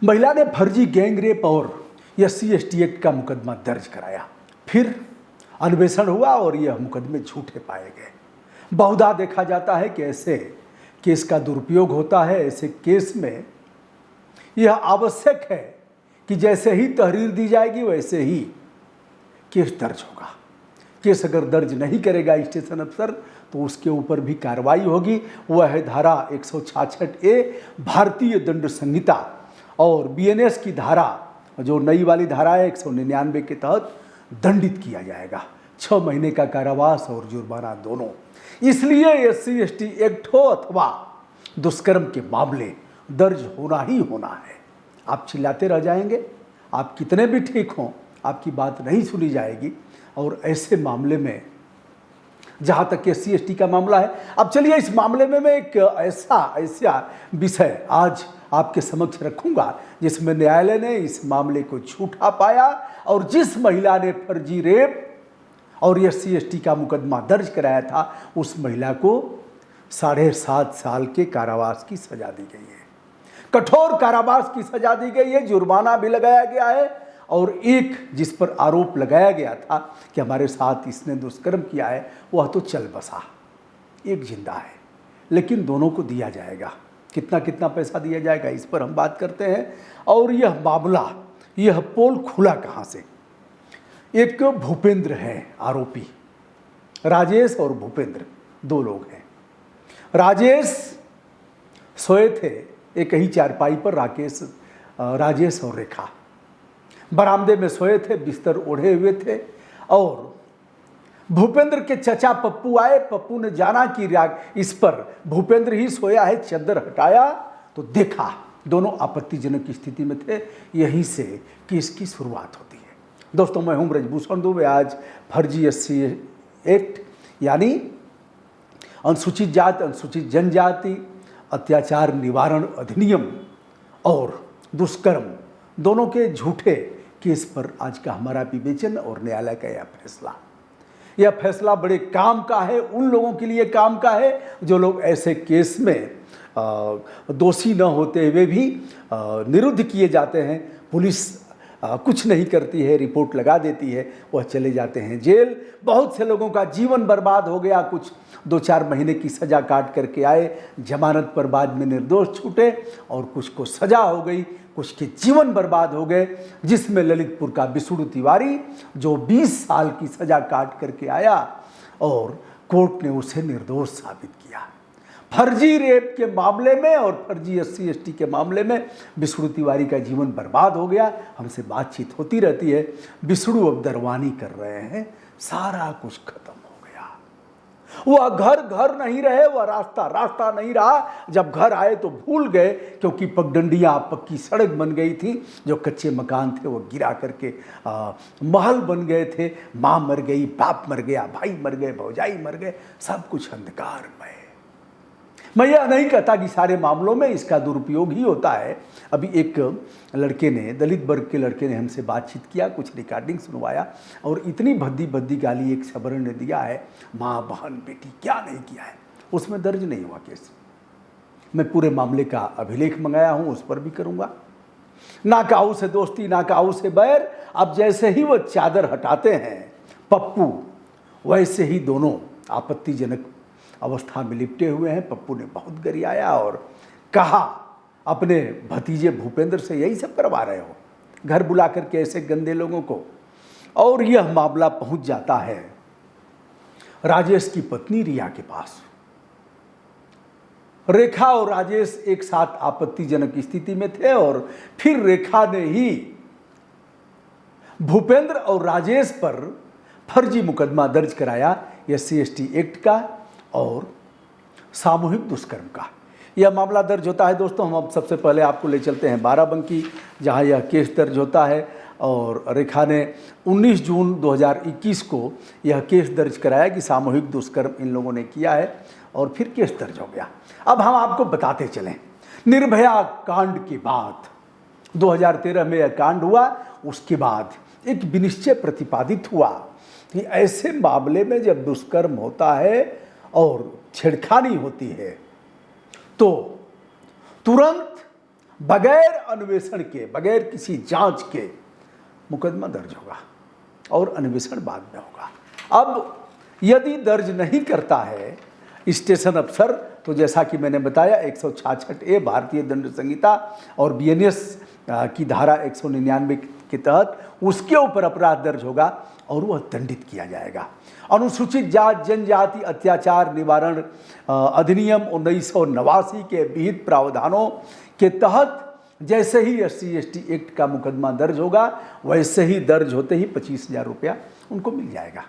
महिला ने फर्जी गैंग रेप और SC/ST एक्ट का मुकदमा दर्ज कराया। फिर अन्वेषण हुआ और यह मुकदमे झूठे पाए गए। बहुधा देखा जाता है कि ऐसे केस का दुरुपयोग होता है। ऐसे केस में यह आवश्यक है कि जैसे ही तहरीर दी जाएगी वैसे ही केस दर्ज होगा। केस अगर दर्ज नहीं करेगा स्टेशन अफसर तो उसके ऊपर भी कार्रवाई होगी। वह है धारा 166A भारतीय दंड संहिता और BNS की धारा, जो नई वाली धारा है 199 के तहत दंडित किया जाएगा। 6 महीने का कारावास और जुर्माना दोनों। इसलिए SC/ST एक्ट हो अथवा दुष्कर्म के मामले दर्ज होना ही होना है। आप चिल्लाते रह जाएंगे, आप कितने भी ठीक हों, आपकी बात नहीं सुनी जाएगी। और ऐसे मामले में जहाँ तक SC/ST का मामला है, अब चलिए इस मामले में मैं एक ऐसा विषय आज आपके समक्ष रखूंगा जिसमें न्यायालय ने इस मामले को झूठा पाया और जिस महिला ने फर्जी रेप और SC/ST का मुकदमा दर्ज कराया था उस महिला को 7.5 साल के कारावास की सजा दी गई है। कठोर कारावास की सजा दी गई है, जुर्माना भी लगाया गया है और एक जिस पर आरोप लगाया गया था कि हमारे साथ इसने दुष्कर्म किया है वह तो चल बसा, एक जिंदा है। लेकिन दोनों को दिया जाएगा। कितना कितना पैसा दिया जाएगा इस पर हम बात करते हैं। और यह मामला, यह पोल खुला कहाँ से? एक भूपेंद्र है आरोपी, राजेश और भूपेंद्र 2 लोग हैं। राजेश सोए थे एक ही चारपाई पर, राजेश और रेखा बरामदे में सोए थे, बिस्तर ओढ़े हुए थे। और भूपेंद्र के चचा पप्पू आए। पप्पू ने जाना कि इस पर भूपेंद्र ही सोया है, चादर हटाया तो देखा दोनों आपत्तिजनक स्थिति में थे। यहीं से केस की शुरुआत होती है। दोस्तों, मैं हूं ब्रजभूषण दुबे। आज फर्जी SC एक्ट यानी अनुसूचित जाति अनुसूचित जनजाति अत्याचार निवारण अधिनियम और दुष्कर्म दोनों के झूठे केस पर आज का हमारा विवेचन और न्यायालय का यह फैसला बड़े काम का है। उन लोगों के लिए काम का है जो लोग ऐसे केस में दोषी न होते हुए भी निरुद्ध किए जाते हैं। पुलिस कुछ नहीं करती है, रिपोर्ट लगा देती है, वह चले जाते हैं जेल। बहुत से लोगों का जीवन बर्बाद हो गया। कुछ 2-4 महीने की सज़ा काट करके आए, जमानत पर बाद में निर्दोष छूटे और कुछ को सज़ा हो गई, कुछ के जीवन बर्बाद हो गए। जिसमें ललितपुर का विष्णु तिवारी जो 20 साल की सज़ा काट करके आया और कोर्ट ने उसे निर्दोष साबित किया। फर्जी रेप के मामले में और फर्जी SC/ST के मामले में विष्णु तिवारी का जीवन बर्बाद हो गया। हमसे बातचीत होती रहती है। विष्णु अब दरवानी कर रहे हैं, सारा कुछ खत्म हो गया। वह घर नहीं रहे, वह रास्ता नहीं रहा। जब घर आए तो भूल गए, क्योंकि पगडंडियाँ पक्की सड़क बन गई थी। जो कच्चे मकान थे वो गिरा करके महल बन गए थे। माँ मर गई, बाप मर गया, भाई मर गए, भौजाई मर गए, सब कुछ अंधकारमय। मैं यह नहीं कहता कि सारे मामलों में इसका दुरुपयोग ही होता है। अभी एक लड़के ने, दलित वर्ग के लड़के ने हमसे बातचीत किया, कुछ रिकॉर्डिंग सुनवाया और इतनी भद्दी गाली एक सवर्ण ने दिया है, माँ बहन बेटी क्या नहीं किया है। उसमें दर्ज नहीं हुआ केस। मैं पूरे मामले का अभिलेख मंगाया हूँ, उस पर भी करूँगा। ना काऊ से दोस्ती, ना काऊ से बैर। अब जैसे ही वो चादर हटाते हैं पप्पू, वैसे ही दोनों आपत्तिजनक अवस्था में लिपटे हुए हैं। पप्पू ने बहुत गरियाया और कहा अपने भतीजे भूपेंद्र से, यही सब करवा रहे हो घर बुला करके ऐसे गंदे लोगों को। और यह मामला पहुंच जाता है राजेश की पत्नी रिया के पास। रेखा और राजेश एक साथ आपत्तिजनक स्थिति में थे और फिर रेखा ने ही भूपेंद्र और राजेश पर फर्जी मुकदमा दर्ज कराया SC/ST एक्ट का और सामूहिक दुष्कर्म का। यह मामला दर्ज होता है। दोस्तों, हम अब सबसे पहले आपको ले चलते हैं बाराबंकी, जहां यह केस दर्ज होता है। और रेखा ने 19 जून 2021 को यह केस दर्ज कराया कि सामूहिक दुष्कर्म इन लोगों ने किया है और फिर केस दर्ज हो गया। अब हम आपको बताते चलें, निर्भया कांड के बाद 2013 में यह कांड हुआ। उसके बाद एक विनिश्चय प्रतिपादित हुआ कि ऐसे मामले में जब दुष्कर्म होता है और छेड़खानी होती है तो तुरंत बगैर अन्वेषण के, बगैर किसी जांच के मुकदमा दर्ज होगा और अन्वेषण बाद में होगा। अब यदि दर्ज नहीं करता है स्टेशन अफसर, तो जैसा कि मैंने बताया 166A भारतीय दंड संहिता और BNS की धारा 199 के तहत उसके ऊपर अपराध दर्ज होगा और वह दंडित किया जाएगा। अनुसूचित जाति जनजाति अत्याचार निवारण अधिनियम 1989 के विहित प्रावधानों के तहत जैसे ही SC/ST एक्ट का मुकदमा दर्ज होगा, वैसे ही दर्ज होते ही 25,000 रुपया उनको मिल जाएगा।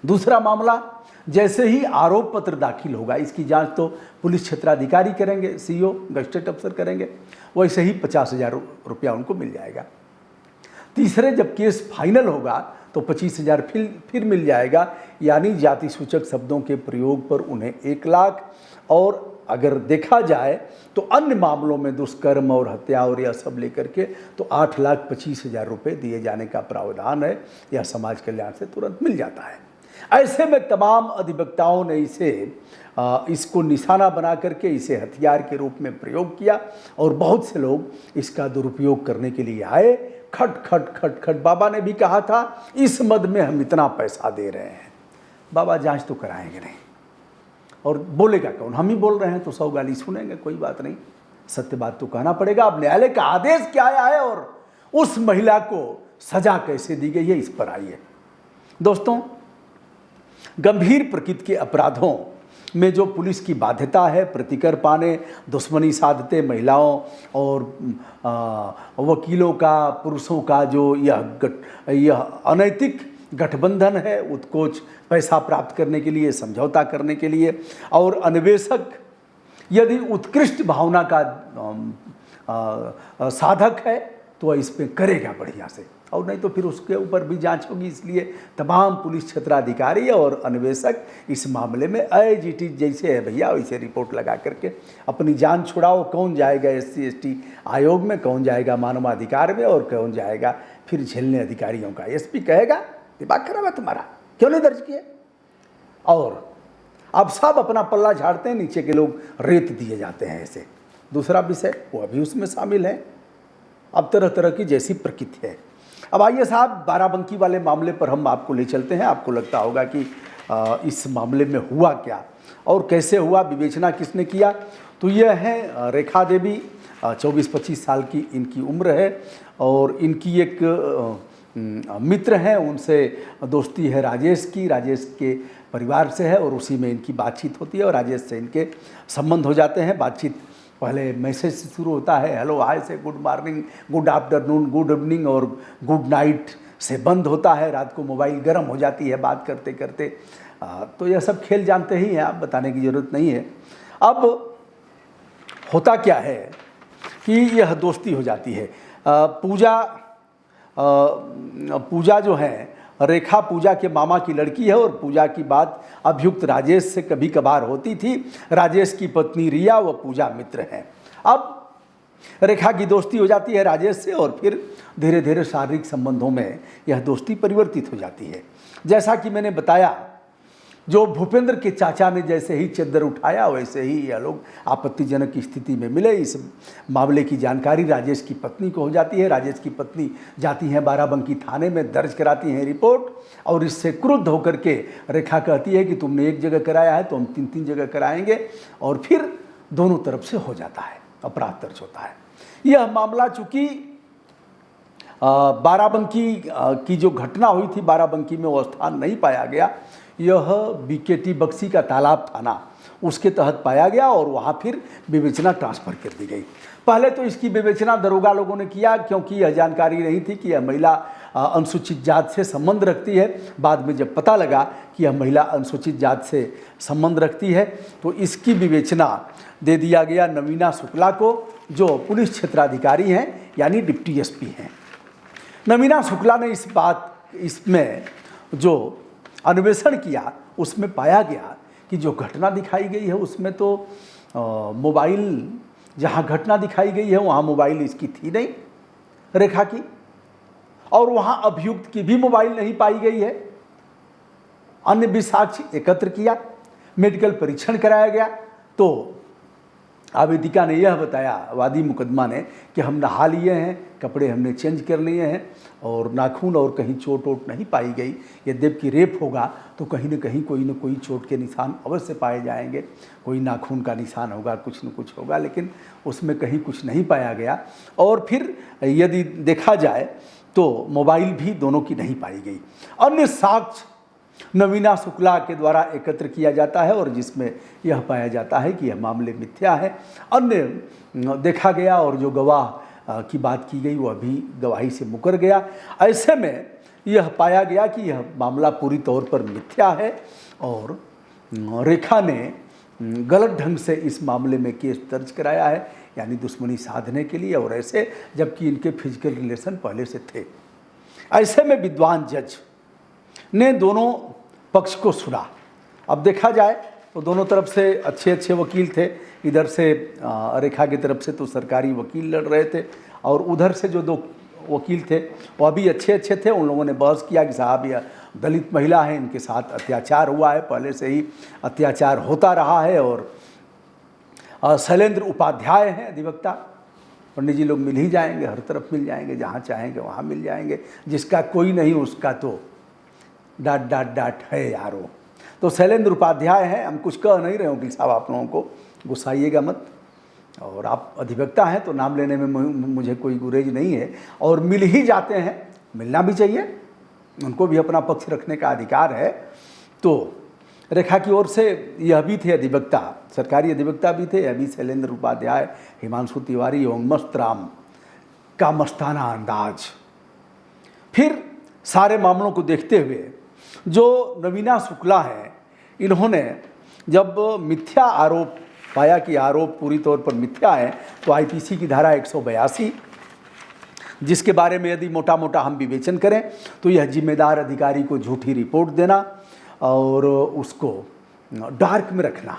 दूसरा मामला, जैसे ही आरोप पत्र दाखिल होगा, इसकी जांच तो पुलिस क्षेत्राधिकारी करेंगे, CO गजेटेड अफसर करेंगे, वैसे ही 50,000 रुपया उनको मिल जाएगा। तीसरे, जब केस फाइनल होगा तो 25,000 फिर मिल जाएगा, यानी जाति सूचक शब्दों के प्रयोग पर उन्हें 1 लाख, और अगर देखा जाए तो अन्य मामलों में दुष्कर्म और हत्या और यह सब लेकर के तो 8,25,000 रुपये दिए जाने का प्रावधान है। यह समाज कल्याण से तुरंत मिल जाता है। ऐसे में तमाम अधिवक्ताओं ने इसको निशाना बना करके इसे हथियार के रूप में प्रयोग किया और बहुत से लोग इसका दुरुपयोग करने के लिए आए। खट खट खट खट, बाबा ने भी कहा था इस मद में हम इतना पैसा दे रहे हैं। बाबा जांच तो कराएंगे नहीं, और बोलेगा कौन? हम ही बोल रहे हैं तो 100 गाली सुनेंगे, कोई बात नहीं, सत्य बात तो कहना पड़ेगा। अब न्यायालय का आदेश क्या आया है और उस महिला को सजा कैसे दी गई है, इस पर आइए। दोस्तों, गंभीर प्रकृति के अपराधों में जो पुलिस की बाध्यता है प्रतिकर पाने, दुश्मनी साधते महिलाओं और वकीलों का, पुरुषों का जो यह अनैतिक गठबंधन है, उत्कोच पैसा प्राप्त करने के लिए, समझौता करने के लिए, और अन्वेषक यदि उत्कृष्ट भावना का साधक है तो इस पे करेगा बढ़िया से, और नहीं तो फिर उसके ऊपर भी जांच होगी। इसलिए तमाम पुलिस क्षेत्राधिकारी और अन्वेषक इस मामले में AIGT जैसे है भैया वैसे रिपोर्ट लगा करके अपनी जान छुड़ाओ। कौन जाएगा SC/ST आयोग में, कौन जाएगा मानवाधिकार में, और कौन जाएगा फिर झेलने अधिकारियों का। SP कहेगा दिमाग खराब है तुम्हारा, क्यों नहीं दर्ज किए? और अब सब अपना पल्ला झाड़ते हैं, नीचे के लोग रेत दिए जाते हैं ऐसे। दूसरा विषय वो अभी उसमें शामिल है। अब तरह तरह की जैसी प्रकृति है। अब आइए साहब, बाराबंकी वाले मामले पर हम आपको ले चलते हैं। आपको लगता होगा कि इस मामले में हुआ क्या और कैसे हुआ, विवेचना किसने किया। तो यह है रेखा देवी, 24-25 साल की इनकी उम्र है, और इनकी एक मित्र हैं, उनसे दोस्ती है राजेश की, राजेश के परिवार से है, और उसी में इनकी बातचीत होती है और राजेश से इनके संबंध हो जाते हैं। बातचीत पहले मैसेज से शुरू होता है, हेलो हाय से good morning, good afternoon, good evening और गुड नाइट से बंद होता है। रात को मोबाइल गर्म हो जाती है बात करते करते। तो यह सब खेल जानते ही हैं आप, बताने की ज़रूरत नहीं है। अब होता क्या है कि यह दोस्ती हो जाती है। पूजा जो है, रेखा पूजा के मामा की लड़की है, और पूजा की बात अभियुक्त राजेश से कभी कभार होती थी। राजेश की पत्नी रिया व पूजा मित्र हैं। अब रेखा की दोस्ती हो जाती है राजेश से, और फिर धीरे धीरे शारीरिक संबंधों में यह दोस्ती परिवर्तित हो जाती है। जैसा कि मैंने बताया, जो भूपेंद्र के चाचा ने जैसे ही चद्दर उठाया वैसे ही यह लोग आपत्तिजनक स्थिति में मिले। इस मामले की जानकारी राजेश की पत्नी को हो जाती है। राजेश की पत्नी जाती हैं बाराबंकी थाने में, दर्ज कराती हैं रिपोर्ट, और इससे क्रुद्ध होकर के रेखा कहती है कि तुमने एक जगह कराया है तो हम 3 जगह कराएंगे, और फिर दोनों तरफ से हो जाता है, अपराध दर्ज होता है। यह मामला चूँकि बाराबंकी की जो घटना हुई थी, बाराबंकी में वो स्थान नहीं पाया गया, यह BKT बक्सी का तालाब थाना उसके तहत पाया गया, और वहाँ फिर विवेचना ट्रांसफ़र कर दी गई। पहले तो इसकी विवेचना दरोगा लोगों ने किया, क्योंकि यह जानकारी नहीं थी कि यह महिला अनुसूचित जात से संबंध रखती है। बाद में जब पता लगा कि यह महिला अनुसूचित जात से संबंध रखती है, तो इसकी विवेचना दे दिया गया नवीना शुक्ला को, जो पुलिस क्षेत्राधिकारी हैं, यानी डिप्टी SP हैं। नवीना शुक्ला ने इसमें जो अन्वेषण किया, उसमें पाया गया कि जो घटना दिखाई गई है उसमें तो मोबाइल, जहाँ घटना दिखाई गई है वहाँ मोबाइल इसकी थी नहीं, रेखा की, और वहाँ अभियुक्त की भी मोबाइल नहीं पाई गई है। अन्य भी साक्ष्य एकत्र किया, मेडिकल परीक्षण कराया गया, तो आवेदिका ने यह बताया, वादी मुकदमा ने, कि हम नहा लिए हैं, कपड़े हमने चेंज कर लिए हैं और नाखून और कहीं चोट वोट नहीं पाई गई। यद्यपि रेप होगा तो कहीं न कोई चोट के निशान अवश्य पाए जाएंगे, कोई नाखून का निशान होगा, कुछ न कुछ होगा, लेकिन उसमें कहीं कुछ नहीं पाया गया। और फिर यदि देखा जाए तो मोबाइल भी दोनों की नहीं पाई गई। अन्य साक्ष्य नवीना शुक्ला के द्वारा एकत्र किया जाता है और जिसमें यह पाया जाता है कि यह मामले मिथ्या है। अन्य देखा गया और जो गवाह की बात की गई वह भी गवाही से मुकर गया। ऐसे में यह पाया गया कि यह मामला पूरी तौर पर मिथ्या है और रेखा ने गलत ढंग से इस मामले में केस दर्ज कराया है, यानी दुश्मनी साधने के लिए, और ऐसे जबकि इनके फिजिकल रिलेशन पहले से थे। ऐसे में विद्वान जज ने दोनों पक्ष को सुना। अब देखा जाए तो दोनों तरफ से अच्छे अच्छे वकील थे। इधर से रेखा की तरफ से तो सरकारी वकील लड़ रहे थे और उधर से जो दो वकील थे वह भी अच्छे अच्छे थे। उन लोगों ने बहस किया कि साहब यह दलित महिला है, इनके साथ अत्याचार हुआ है, पहले से ही अत्याचार होता रहा है। और शैलेंद्र उपाध्याय हैं अधिवक्ता, पंडित जी लोग मिल ही जाएंगे, हर तरफ मिल जाएंगे, जहाँ चाहेंगे वहाँ मिल जाएंगे, जिसका कोई नहीं उसका तो डाट डाट डाट है यारो। तो शैलेंद्र उपाध्याय हैं। हम कुछ कह नहीं रहे हो कि साहब आप लोगों को गुस्साइएगा मत, और आप अधिवक्ता हैं तो नाम लेने में मुझे कोई गुरेज नहीं है, और मिल ही जाते हैं, मिलना भी चाहिए, उनको भी अपना पक्ष रखने का अधिकार है। तो रेखा की ओर से यह भी थे अधिवक्ता, सरकारी अधिवक्ता भी थे, यह भी शैलेंद्र उपाध्याय, हिमांशु तिवारी एवं मस्त राम का मस्ताना अंदाज। फिर सारे मामलों को देखते हुए जो नवीना शुक्ला है, इन्होंने जब मिथ्या आरोप पाया कि आरोप पूरी तौर पर मिथ्या है, तो आईपीसी की धारा 182, जिसके बारे में यदि मोटा मोटा हम विवेचन करें तो यह जिम्मेदार अधिकारी को झूठी रिपोर्ट देना और उसको डार्क में रखना।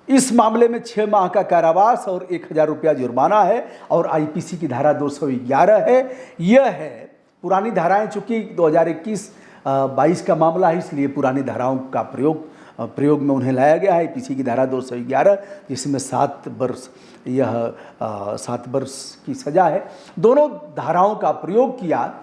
इस मामले में 6 माह का कारावास और 1000 रुपया जुर्माना है और आईपीसी की धारा 211 है। यह है पुरानी धाराएं, चूंकि 2021-22 का मामला है, इसलिए पुरानी धाराओं का प्रयोग में उन्हें लाया गया है। आईपीसी की धारा 211 जिसमें 7 वर्ष की सज़ा है। दोनों धाराओं का प्रयोग किया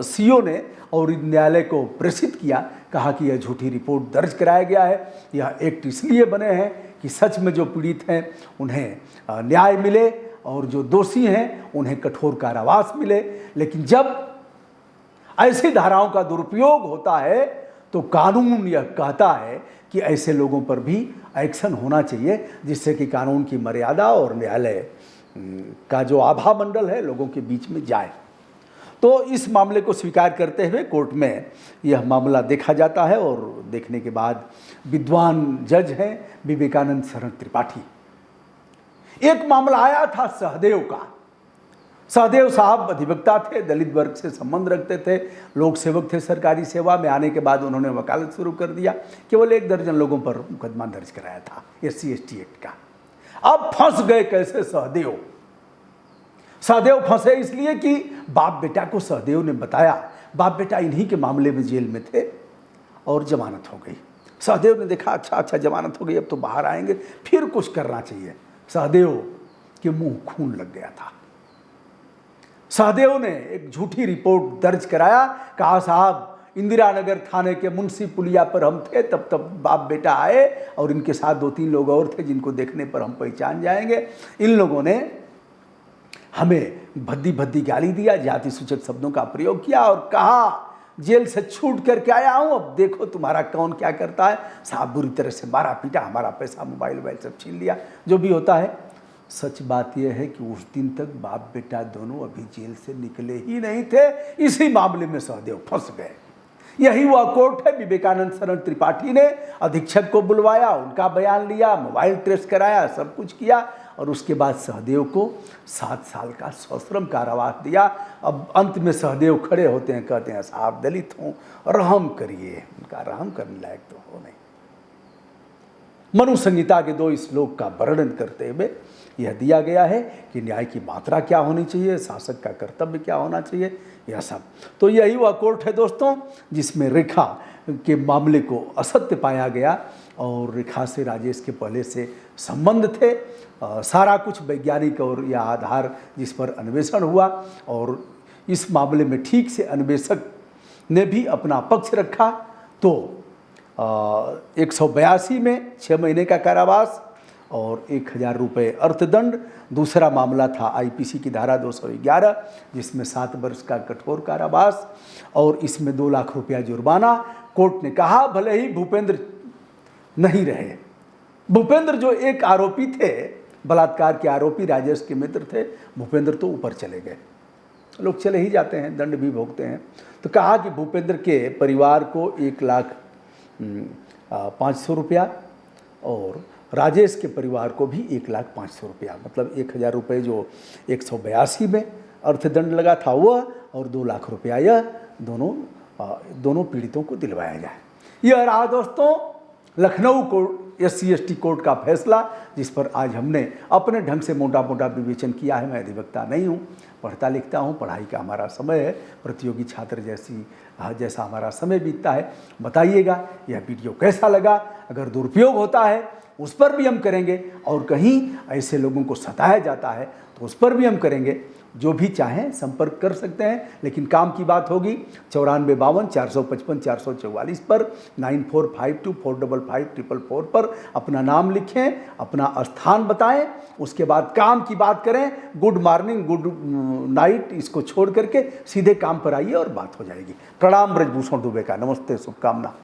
सीओ ने और न्यायालय को प्रेषित किया, कहा कि यह झूठी रिपोर्ट दर्ज कराया गया है। यह एक्ट इसलिए बने हैं कि सच में जो पीड़ित हैं उन्हें न्याय मिले और जो दोषी हैं उन्हें कठोर कारावास मिले। लेकिन जब ऐसी धाराओं का दुरुपयोग होता है तो कानून यह कहता है कि ऐसे लोगों पर भी एक्शन होना चाहिए, जिससे कि कानून की मर्यादा और न्यायालय का जो आभा मंडल है लोगों के बीच में जाए। तो इस मामले को स्वीकार करते हुए कोर्ट में यह मामला देखा जाता है और देखने के बाद विद्वान जज हैं विवेकानंद शरण त्रिपाठी। एक मामला आया था सहदेव का। सहदेव साहब अधिवक्ता थे, दलित वर्ग से संबंध रखते थे, लोक सेवक थे, सरकारी सेवा में आने के बाद उन्होंने वकालत शुरू कर दिया। केवल 1 दर्जन लोगों पर मुकदमा दर्ज कराया था SC/ST एक्ट का। अब फंस गए कैसे सहदेव? सहदेव फंसे इसलिए कि बाप बेटा को सहदेव ने बताया, बाप बेटा इन्हीं के मामले में जेल में थे और जमानत हो गई। सहदेव ने देखा अच्छा जमानत हो गई, अब तो बाहर आएंगे, फिर कुछ करना चाहिए। सहदेव के मुंह खून लग गया था। सहदेव ने एक झूठी रिपोर्ट दर्ज कराया, कहा साहब इंदिरा नगर थाने के मुंशी पुलिया पर हम थे, तब बाप बेटा आए और इनके साथ 2-3 लोग और थे जिनको देखने पर हम पहचान जाएंगे। इन लोगों ने हमें भद्दी भद्दी गाली दिया, जाति सूचक शब्दों का प्रयोग किया और कहा जेल से छूट करके आया हूं, अब देखो तुम्हारा कौन क्या करता है। साहब बुरी तरह से मारा पीटा, हमारा पैसा मोबाइल सब छीन लिया, जो भी होता है। सच बात यह है कि उस दिन तक बाप बेटा दोनों अभी जेल से निकले ही नहीं थे। इसी मामले में सहदेव फंस गए। यही वह कोर्ट है। विवेकानंद शरण त्रिपाठी ने अधीक्षक को बुलवाया, उनका बयान लिया, मोबाइल ट्रेस कराया, सब कुछ किया और उसके बाद सहदेव को 7 साल का सश्रम कारावास दिया। अब अंत में सहदेव खड़े होते हैं, कहते हैं साहब दलित हूँ, रहम करिए। उनका रहम करने लायक तो हो नहीं। मनु संहिता के 2 श्लोक का वर्णन करते हुए यह दिया गया है कि न्याय की मात्रा क्या होनी चाहिए, शासक का कर्तव्य क्या होना चाहिए, यह सब। तो यही वह कोर्ट है दोस्तों जिसमें रेखा के मामले को असत्य पाया गया और रेखा से राजेश के पहले से संबंध थे। सारा कुछ वैज्ञानिक और या आधार जिस पर अन्वेषण हुआ, और इस मामले में ठीक से अन्वेषक ने भी अपना पक्ष रखा। तो 182 में 6 महीने का कारावास और 1000 रुपये अर्थदंड। दूसरा मामला था आईपीसी की धारा 211 जिसमें 7 वर्ष का कठोर कारावास और इसमें 2 लाख रुपया जुर्माना। कोर्ट ने कहा भले ही भूपेंद्र नहीं रहे, भूपेंद्र जो एक आरोपी थे, बलात्कार के आरोपी राजेश के मित्र थे, भूपेंद्र तो ऊपर चले गए। लोग चले ही जाते हैं, दंड भी भोगते हैं। तो कहा कि भूपेंद्र के परिवार को 1,05,00,000 रुपया और राजेश के परिवार को भी 1,05,00,000 रुपया, मतलब 1000 रुपये जो 182 में अर्थदंड लगा था वह, और 2 लाख रुपया यह दोनों पीड़ितों को दिलवाया जाए। यह रहा दोस्तों लखनऊ कोर्ट SC/ST कोर्ट का फैसला, जिस पर आज हमने अपने ढंग से मोटा मोटा विवेचन किया है। मैं अधिवक्ता नहीं हूँ, पढ़ता लिखता हूँ, पढ़ाई का हमारा समय है, प्रतियोगी छात्र जैसा हमारा समय बीतता है। बताइएगा यह वीडियो कैसा लगा। अगर दुरुपयोग होता है उस पर भी हम करेंगे, और कहीं ऐसे लोगों को सताया जाता है तो उस पर भी हम करेंगे। जो भी चाहें संपर्क कर सकते हैं, लेकिन काम की बात होगी। 94 52 455 444 पर, 9452 455 444 पर अपना नाम लिखें, अपना स्थान बताएं, उसके बाद काम की बात करें। गुड मॉर्निंग गुड नाइट इसको छोड़ करके सीधे काम पर आइए और बात हो जाएगी। प्रणाम ब्रजभूषण दुबे का, नमस्ते, शुभकामना।